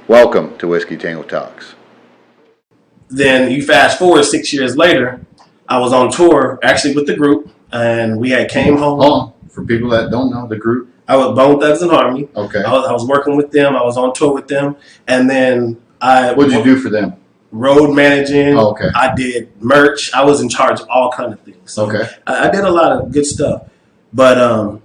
Welcome to Whiskey Tango Talks. Then you fast forward 6 years later, I was on tour actually with the group, and we had came home. Hold on. For people that don't know the group. I was Bone Thugs and Harmony. Okay. I was working with them. I was on tour with them, and then What'd you do for them? Road managing. Oh, okay. I did merch. I was in charge of all kind of things. So Okay. I did a lot of good stuff. But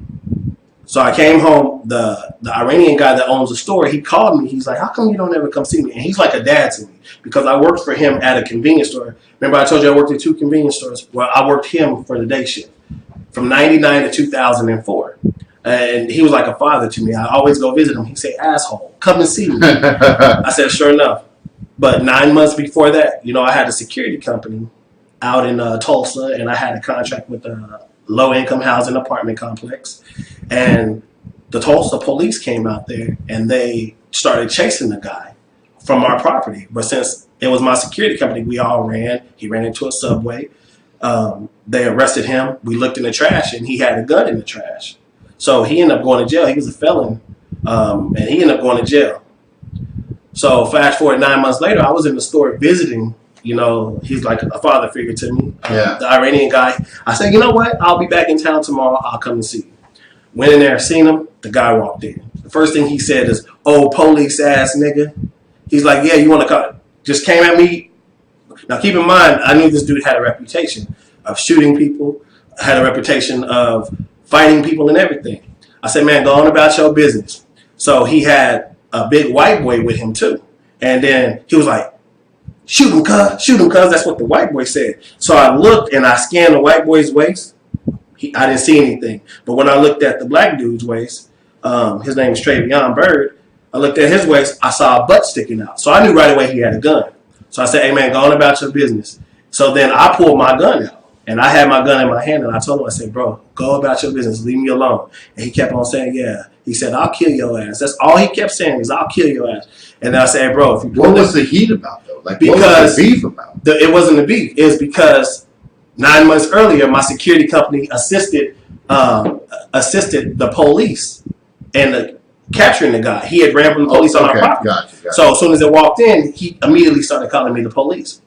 so I came home. The Iranian guy that owns the store, he called me. He's like, "How come you don't ever come see me?" And he's like a dad to me because I worked for him at a convenience store. Remember I told you I worked at 2 convenience stores? Well, I worked him for the day shift from 99 to 2004. And he was like a father to me. I always go visit him. He'd say, "Asshole, come and see me." I said, "Sure enough." But 9 months before that, I had a security company out in Tulsa, and I had a contract with a low-income housing apartment complex. And the Tulsa police came out there, and they started chasing the guy from our property. But since it was my security company, we all ran. He ran into a Subway. They arrested him. We looked in the trash, and he had a gun in the trash. So he ended up going to jail. He was a felon, and he ended up going to jail. So fast forward 9 months later, I was in the store visiting. He's like a father figure to me. The Iranian guy. I said, "You know what? I'll be back in town tomorrow. I'll come and see you." Went in there, seen him. The guy walked in. The first thing he said is, "Oh, police ass nigga." He's like, "Yeah, you want to come?" Just came at me. Now keep in mind, I knew this dude had a reputation of shooting people, had a reputation of fighting people and everything. I said, "Man, go on about your business." So he had a big white boy with him too. And then he was like, "Shoot him, cuz. Shoot him, cuz." That's what the white boy said. So I looked and I scanned the white boy's waist. I didn't see anything. But when I looked at the black dude's waist, his name is Travion Bird, I looked at his waist, I saw a butt sticking out. So I knew right away he had a gun. So I said, "Hey, man, go on about your business." So then I pulled my gun out. And I had my gun in my hand, and I told him, I said, "Bro, go about your business. Leave me alone." And he kept on saying, "Yeah." He said, "I'll kill your ass." That's all he kept saying is, "I'll kill your ass." And then I said, "Hey, bro, if you..." What was the heat about, though? Like, because what was the beef about? It wasn't the beef. It was because 9 months earlier, my security company assisted the police in capturing the guy. He had ran from the police on our property. Gotcha. So as soon as it walked in, he immediately started calling me the police.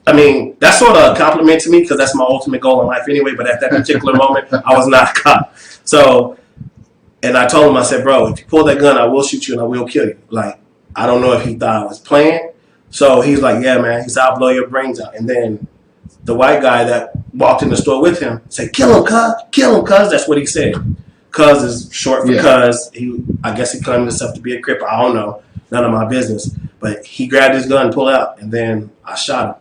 I mean, that's sort of a compliment to me because that's my ultimate goal in life anyway. But at that particular moment, I was not a cop. So, and I told him, I said, "Bro, if you pull that gun, I will shoot you and I will kill you." Like, I don't know if he thought I was playing. So he's like, "Yeah, man." He said, "I'll blow your brains out." And then the white guy that walked in the store with him said, "Kill him, cuz. Kill him, cuz." That's what he said. Cuz is short for cuz. I guess he claimed himself to be a cripper. I don't know. None of my business. But he grabbed his gun, pulled out, and then I shot him.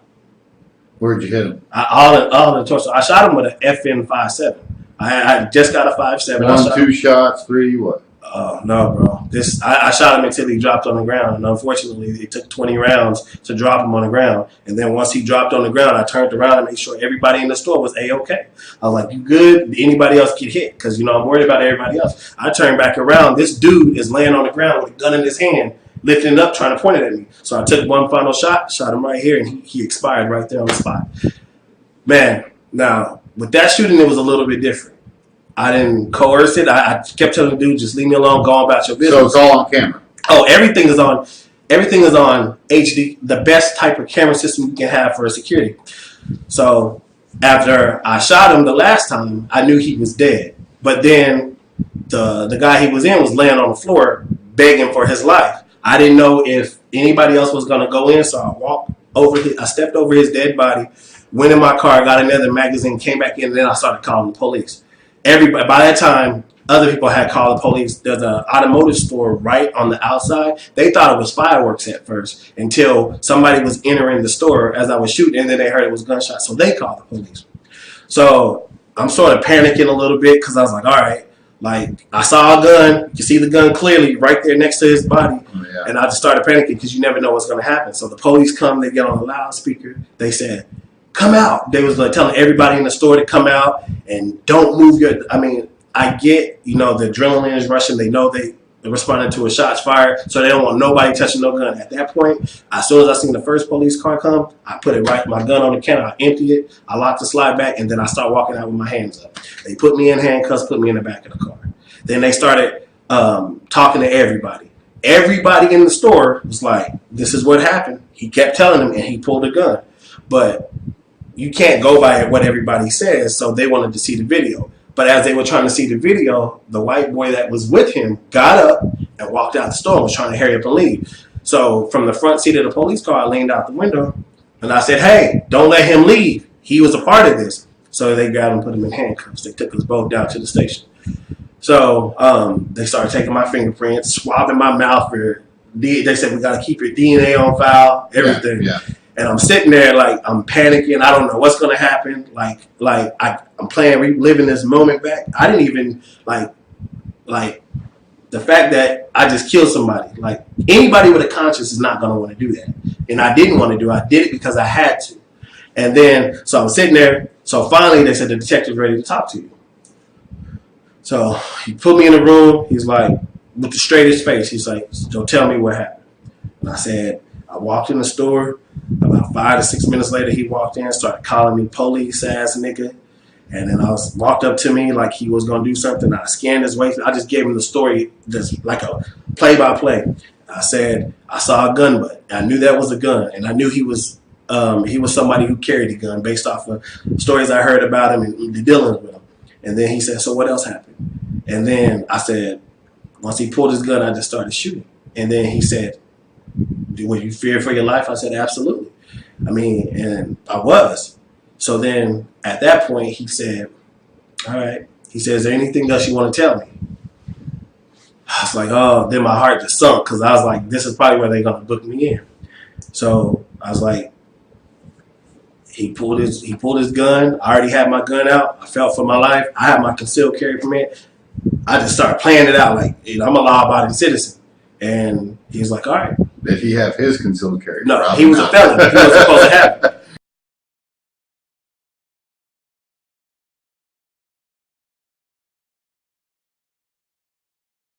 Where'd you hit him? All in the torso. I shot him with an FN 5.7. I just got a 5.7. 1, 2 shots, 3, what? Oh, no, bro. I shot him until he dropped on the ground. And unfortunately, it took 20 rounds to drop him on the ground. And then once he dropped on the ground, I turned around and made sure everybody in the store was A-okay. I was like, "You good? Anybody else get hit?" Because, I'm worried about everybody else. I turned back around. This dude is laying on the ground with a gun in his hand, lifting it up, trying to point it at me. So I took one final shot, shot him right here, and he expired right there on the spot. Man, now, with that shooting, it was a little bit different. I didn't coerce it. I kept telling the dude, "Just leave me alone, go about your business." So it's all on camera? Oh, everything is on HD, the best type of camera system you can have for security. So after I shot him the last time, I knew he was dead. But then the guy he was in was laying on the floor begging for his life. I didn't know if anybody else was going to go in, so I stepped over his dead body, went in my car, got another magazine, came back in, and then I started calling the police. Everybody, by that time, other people had called the police. There's an automotive store right on the outside. They thought it was fireworks at first until somebody was entering the store as I was shooting, and then they heard it was gunshots, so they called the police. So I'm sort of panicking a little bit because I was like, all right, like I saw a gun. You can see the gun clearly right there next to his body. Yeah. And I just started panicking because you never know what's going to happen. So the police come, they get on the loudspeaker. They said, "Come out." They was like telling everybody in the store to come out and don't move I get, the adrenaline is rushing. They know they responded to a shots fired, so they don't want nobody touching no gun. At that point, as soon as I seen the first police car come, I put my gun on the counter, I emptied it, I locked the slide back, and then I start walking out with my hands up. They put me in handcuffs, put me in the back of the car. Then they started talking to everybody. everybody in the store was like, this is what happened. He kept telling him, and he pulled a gun. But you can't go by what everybody says, so they wanted to see the video. But as they were trying to see the video, the white boy that was with him got up and walked out the store and was trying to hurry up and leave. So from the front seat of the police car, I leaned out the window, and I said, hey, don't let him leave. He was a part of this. So they grabbed him and put him in handcuffs. They took us both down to the station. So they started taking my fingerprints, swabbing my mouth. They said, we got to keep your DNA on file, everything. Yeah. And I'm sitting there like I'm panicking. I don't know what's going to happen. I'm playing, reliving this moment back. I didn't even like the fact that I just killed somebody. Like anybody with a conscience is not going to want to do that. And I didn't want to do it. I did it because I had to. And then, so I'm sitting there. So finally they said, the detective's ready to talk to you. So he put me in the room. He's like, with the straightest face, he's like, so tell me what happened. And I said, I walked in the store. About 5 to 6 minutes later, he walked in, started calling me police ass nigga. And then walked up to me like he was going to do something. I scanned his waist. I just gave him the story, just like a play-by-play. I said, I saw a gun butt. I knew that was a gun. And I knew he was somebody who carried a gun based off of stories I heard about him and the dealings with him. And then he said, so what else happened? And then I said, once he pulled his gun, I just started shooting. And then he said, were you feared for your life? I said, absolutely. I mean, and I was. So then at that point, he said, all right. He said, is there anything else you want to tell me? I was like, oh, then my heart just sunk because I was like, this is probably where they're going to book me in. So I was like, he pulled his gun. I already had my gun out. I felt for my life. I had my concealed carry permit. I just started playing it out like, I'm a law-abiding citizen. And he was like, all right. Did he have his concealed carry? No, Probably he was not. a felon. He wasn't supposed to have it.